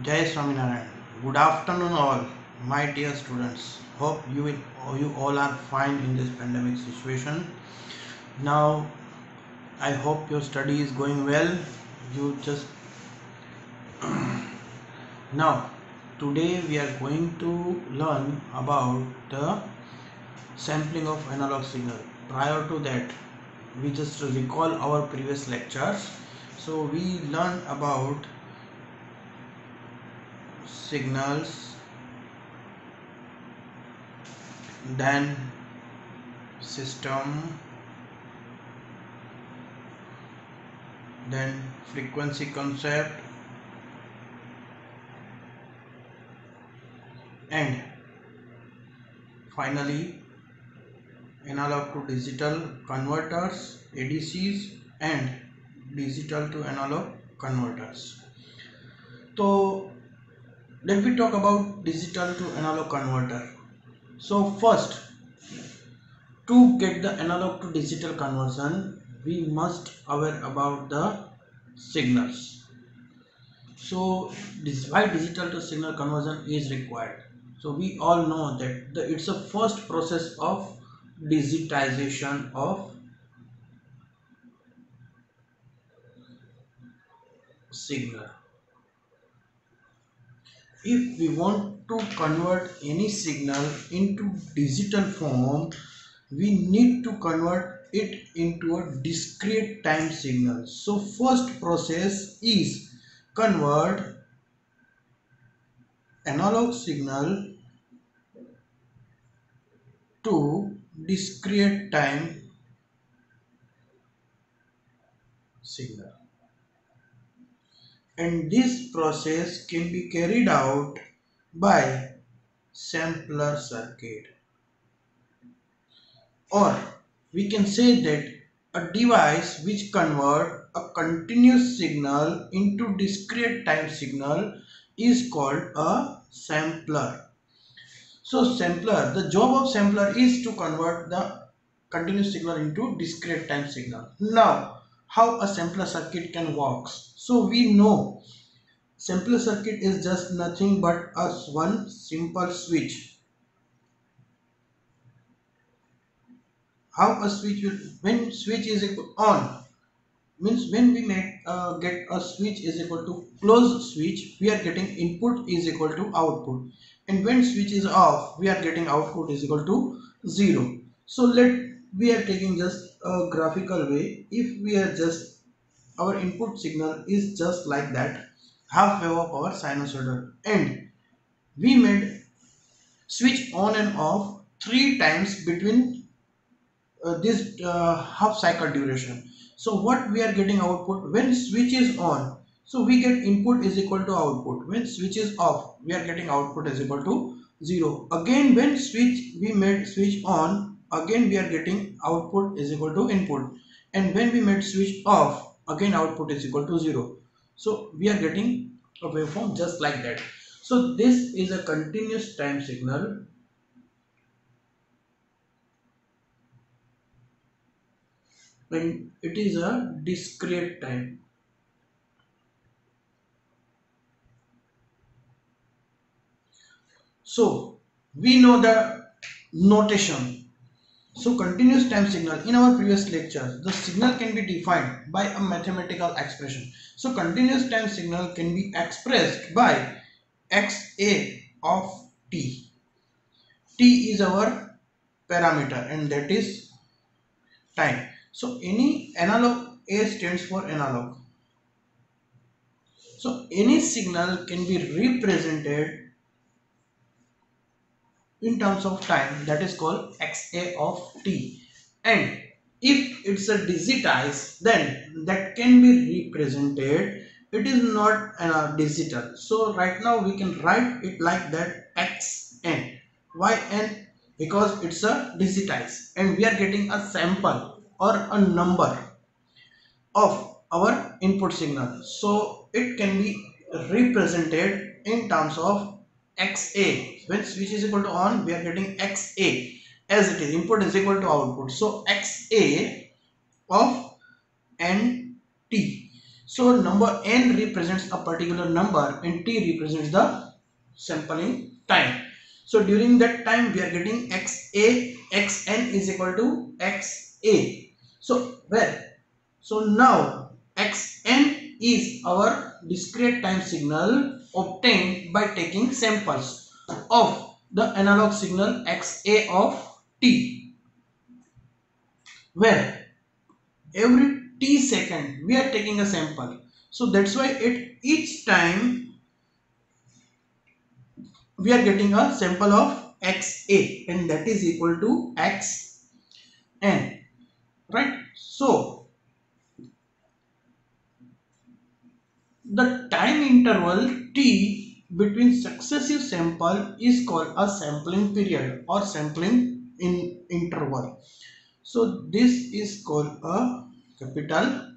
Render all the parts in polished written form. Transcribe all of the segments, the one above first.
Jai Swaminarayan. Good afternoon, all my dear students. Hope you all are fine in this pandemic situation. Now, I hope your study is going well. You just now today we are going to learn about the sampling of analog signal. Prior to that, we just recall our previous lectures. So we learned about signals, then system, then frequency concept, and finally analog to digital converters, ADCs, and digital to analog converters. So let me talk about digital to analog converter. So first, to get the analog to digital conversion, we must aware about the signals. So this why digital to signal conversion is required. So we all know that it's a first process of digitization of signal. If we want to convert any signal into digital form, we need to convert it into a discrete time signal. So first process is convert analog signal to discrete time signal, and this process can be carried out by sampler circuit, or we can say that a device which convert a continuous signal into discrete time signal is called a sampler. So sampler, the job of sampler is to convert the continuous signal into discrete time signal. Now, how a sampler circuit can works? So we know sampler circuit is just nothing but a one simple switch. How a switch will, when switch is equal on, means when we make get a switch is equal to closed switch, we are getting input is equal to output, and when switch is off, we are getting output is equal to 0. So let we are taking just a graphical way. If we are just our input signal is just like that, half wave of our sinusoidal, and we made switch on and off three times between this half cycle duration. So what we are getting output when switch is on, so we get input is equal to output. When switch is off, we are getting output is equal to 0. Again, when switch we made switch on, again we are getting output is equal to input, and when we made switch off, again output is equal to 0. So we are getting a waveform just like that. So this is a continuous time signal, and it is a discrete time. So we know the notation. So continuous time signal, in our previous lectures, the signal can be defined by a mathematical expression. So continuous time signal can be expressed by xa of t. T is our parameter, and that is time. So any analog, A stands for analog. So any signal can be represented in terms of time, that is called xa of t, and if it's a digitized, then that can be represented, it is not digital. So right now we can write it like that, xn. Why n? Because it's a digitized and we are getting a sample or a number of our input signal, so it can be represented in terms of xa. When switch is equal to on, we are getting xa as it is, input is equal to output, so xa of nt. So number n represents a particular number and t represents the sampling time. So during that time we are getting xn is equal to xa. So where? So now xn is our discrete time signal obtained by taking samples of the analog signal xa of t, where every t second we are taking a sample. So that's why at each time we are getting a sample of xa, and that is equal to xn, right? So the time interval t between successive sample is called a sampling period or sampling interval. So this is called a capital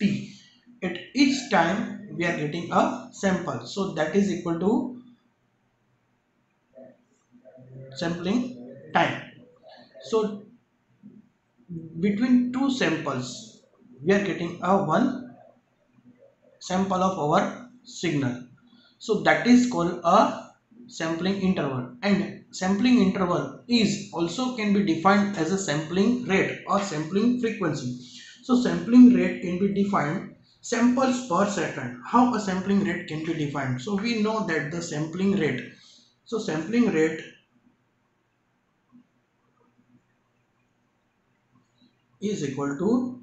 T. At each time we are getting a sample, so that is equal to sampling time. So between two samples we are getting a one sample of our signal, so that is called a sampling interval. And sampling interval is also can be defined as a sampling rate or sampling frequency. So sampling rate can be defined samples per second. How a sampling rate can be defined? So we know that the sampling rate, so sampling rate is equal to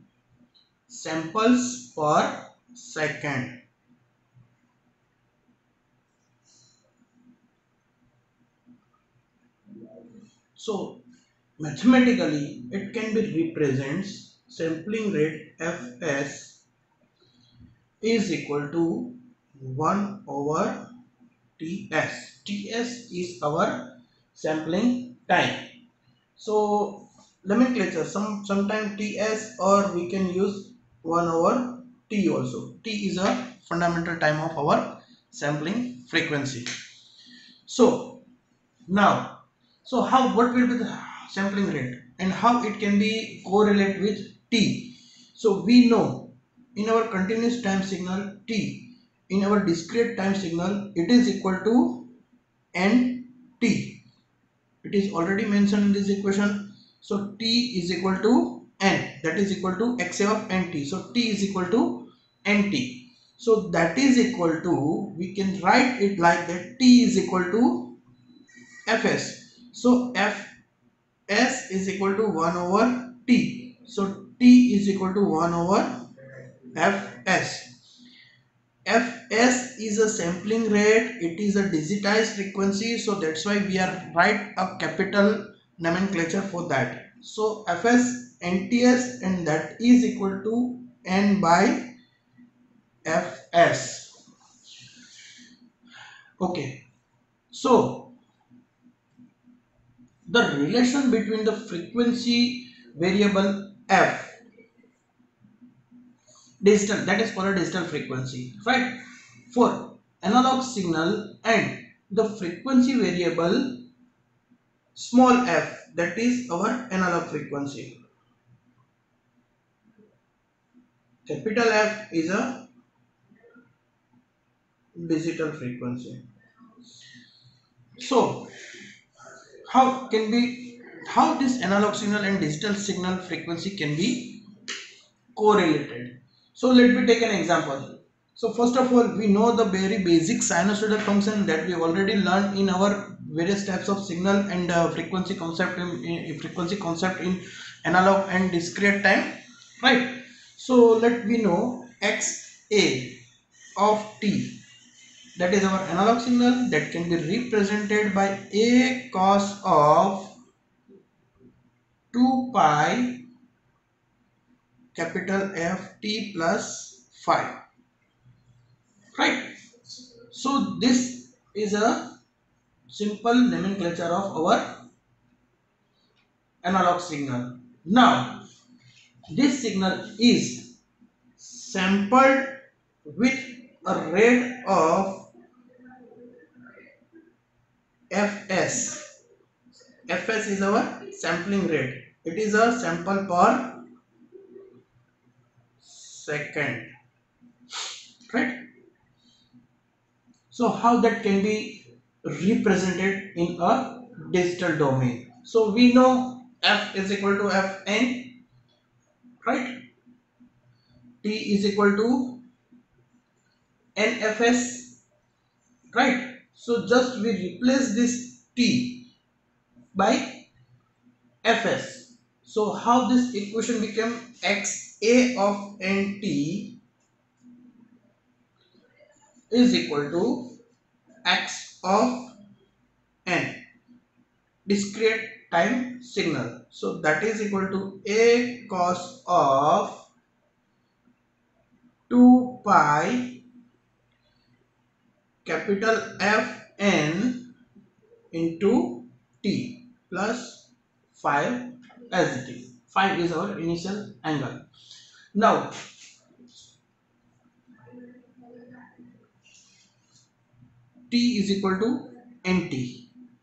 samples per second. So mathematically it can be represents sampling rate fs is equal to 1 over ts. Ts is our sampling time. So nomenclature, sometime ts, or we can use 1 over t also. T is a fundamental time of our sampling frequency. So now, so how, what will be the sampling rate and how it can be correlate with t? So we know in our continuous time signal t, in our discrete time signal it is equal to nt. It is already mentioned in this equation. So t is equal to n, that is equal to xa of nt. So t is equal to nt. So that is equal to, we can write it like that, t is equal to fs. So fs is equal to 1 over t. So t is equal to 1 over fs. Fs is a sampling rate, it is a digitized frequency, so that's why we are write a capital nomenclature for that. So fs nts, and that is equal to n by fs. Okay, so the relation between the frequency variable f, digital, that is called a digital frequency, right, for analog signal, and the frequency variable small f, that is our analog frequency. Capital F is a digital frequency. So how can be, how this analog signal and digital signal frequency can be correlated? So let me take an example. So first of all, we know the very basic sinusoidal function that we already learned in our various types of signal and frequency concept in analog and discrete time, right? So let me know xa of t, that is our analog signal, that can be represented by a cos of 2 pi capital F t plus phi, right? So this is a simple nomenclature of our analog signal. Now this signal is sampled with a rate of fs. Fs is our sampling rate, it is a sample per second. right? So how that can be represented in a digital domain? So we know f is equal to fn, right? T is equal to nfs, right? So just we replace this t by fs. So how this equation became xa of nt is equal to x of n, discrete time signal. So that is equal to a cos of 2 pi capital Fn into t plus 5 as it is. 5 is our initial angle. Now t is equal to nt,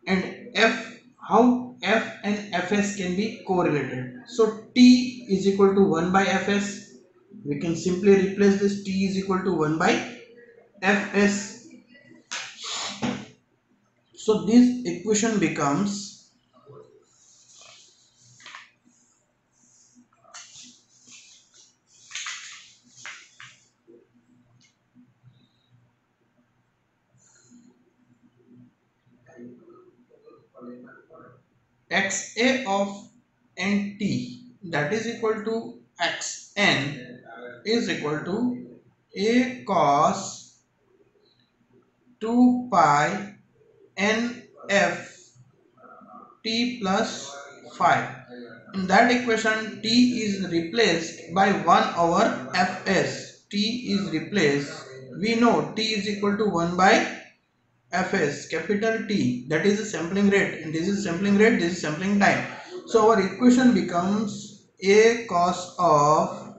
and f, how f and fs can be correlated. So t is equal to 1 by fs, we can simply replace this t is equal to 1 by fs. So this equation becomes xa of nt, that is equal to xn is equal to a cos 2 pi nf t plus 5. In that equation t is replaced by 1 over fs. T is replaced, we know t is equal to 1 by fs capital T, that is the sampling rate, and this is sampling rate, this is sampling time. So our equation becomes a cos of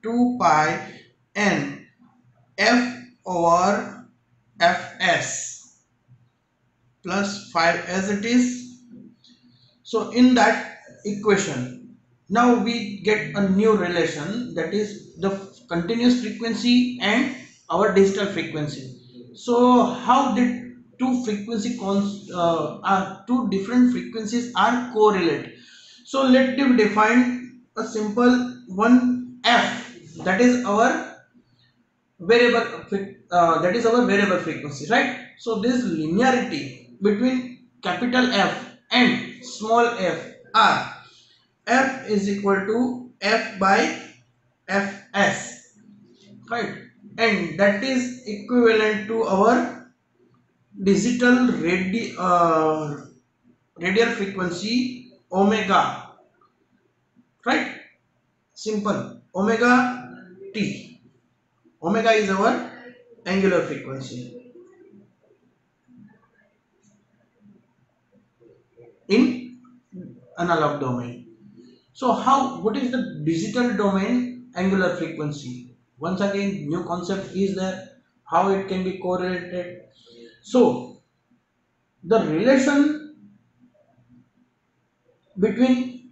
2 pi n f over fs plus 5 as it is. So in that equation, now we get a new relation, that is the continuous frequency and our digital frequency. So how did two different frequencies are correlated? So let me define a simple one f, that is our that is our variable frequency, right? So this linearity between capital F and small f are f is equal to f by fs, right? And that is equivalent to our digital radial frequency omega, right? Simple, omega t. Omega is our angular frequency in analog domain. So how, what is the digital domain angular frequency? Once again, new concept is there, how it can be correlated. So the relation between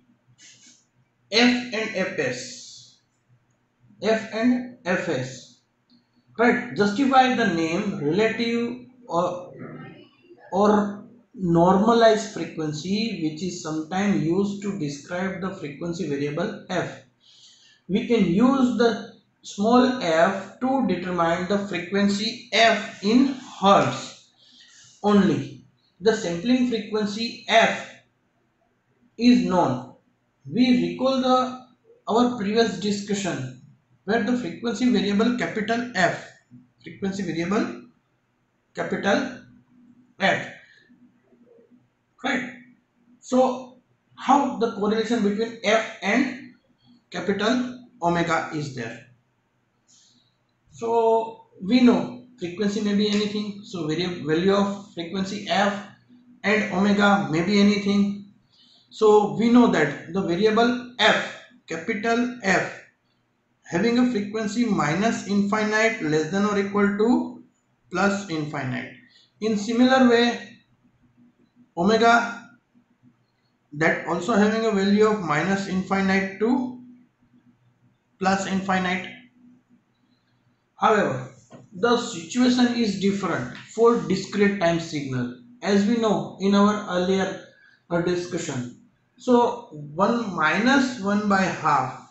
f and fs, f and fs, right? Justify the name relative or normalized frequency, which is sometimes used to describe the frequency variable f. We can use the small f to determine the frequency f in hertz only. The sampling frequency f is known. We recall our previous discussion where the frequency variable capital F, frequency variable capital F, right? So how the correlation between f and capital omega is there? So we know frequency may be anything, so value of frequency f and omega may be anything. So we know that the variable f, capital F, having a frequency minus infinite less than or equal to plus infinite. In similar way, omega, that also having a value of minus infinite to plus infinite. However, the situation is different for discrete time signal, as we know in our earlier discussion. So 1 minus 1 by half,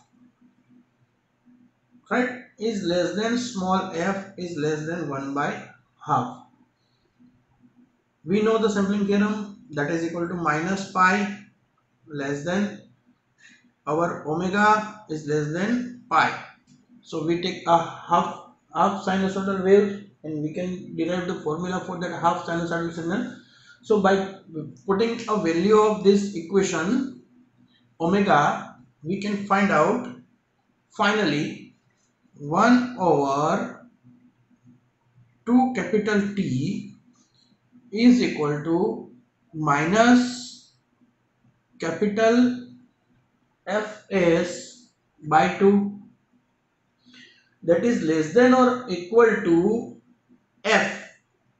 right, is less than small f is less than 1 by half. We know the sampling theorem, that is equal to minus pi less than our omega is less than pi. So we take a half sinusoidal wave and we can derive the formula for that half sinusoidal signal. So by putting a value of this equation omega, we can find out finally 1 over 2 capital T is equal to minus capital Fs by 2, that is less than or equal to F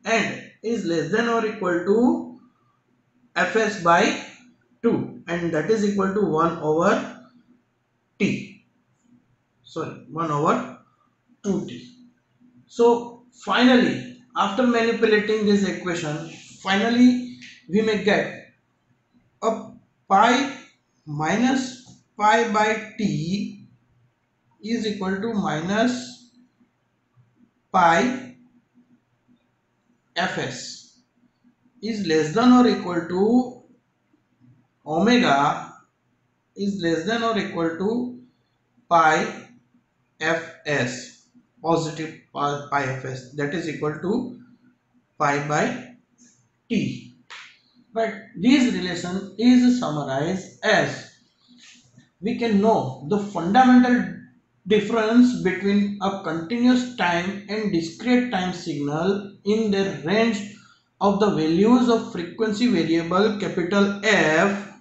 and is less than or equal to Fs by 2, and that is equal to 1 over T, sorry 1 over 2T. So finally, after manipulating this equation, finally we may get a pi minus pi by T is equal to minus pi Fs is less than or equal to omega is less than or equal to pi Fs, positive pi Fs, that is equal to pi by T. But this relation is summarized as we can know the fundamental difference between a continuous time and discrete time signal in the range of the values of frequency variable capital F,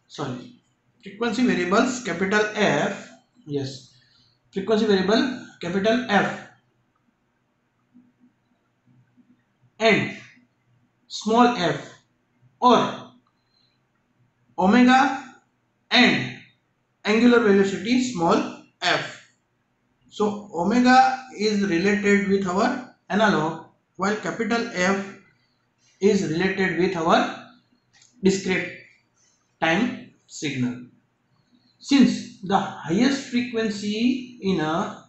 sorry, frequency variables capital F, yes, frequency variable capital F and small f, or omega and angular velocity small f. So omega is related with our analog while capital F is related with our discrete time signal. Since the highest frequency in a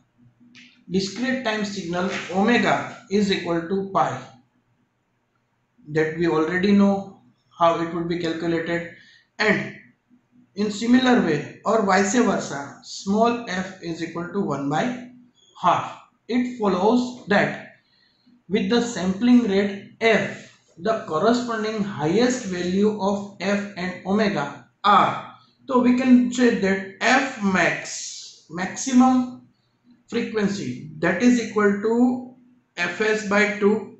discrete time signal omega is equal to pi, that we already know how it would be calculated, and in similar way or vice versa small f is equal to 1 by half. It follows that with the sampling rate f, the corresponding highest value of f and omega are, so we can say that f max, maximum frequency, that is equal to fs by 2,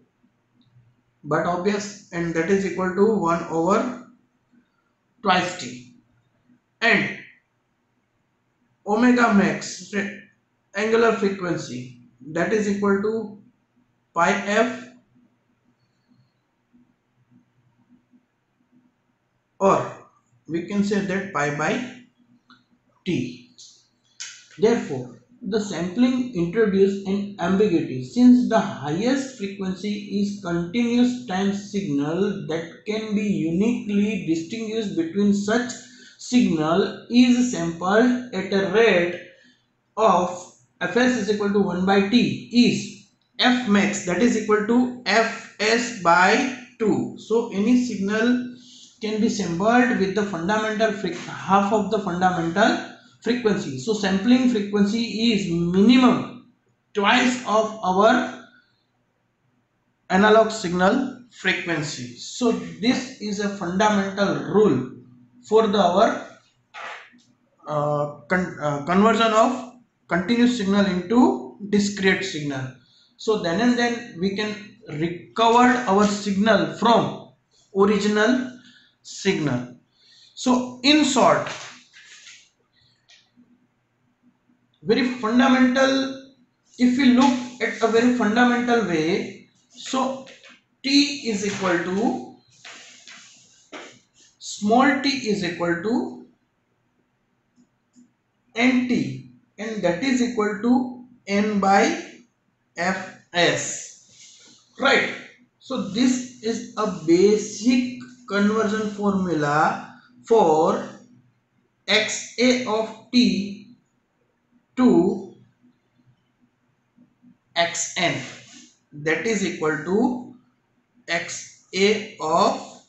but obvious, and that is equal to 1 over twice t, and omega max angular frequency, that is equal to pi f, or we can say that pi by t. Therefore, the sampling introduced an ambiguity, since the highest frequency is continuous time signal that can be uniquely distinguished between such signal is sampled at a rate of fs is equal to 1 by t is f max, that is equal to fs by 2. So any signal can be sampled with the fundamental half of the fundamental frequency. So sampling frequency is minimum twice of our analog signal frequency. So this is a fundamental rule for the our conversion of continuous signal into discrete signal. So then and then we can recover our signal from original signal. So in short, very fundamental, if we look at a very fundamental way, so t is equal to small t is equal to nt, and that is equal to n by Fs, right? So this is a basic conversion formula for xa of t to xn, that is equal to xa of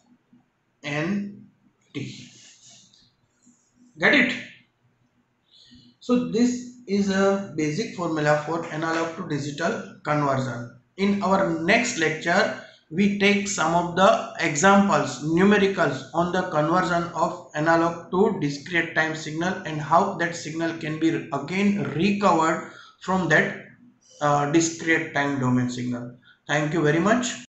nt. Get it? So this is a basic formula for analog to digital conversion. In our next lecture, we take some of the examples, numericals on the conversion of analog to discrete time signal and how that signal can be again recovered from that discrete time domain signal. Thank you very much.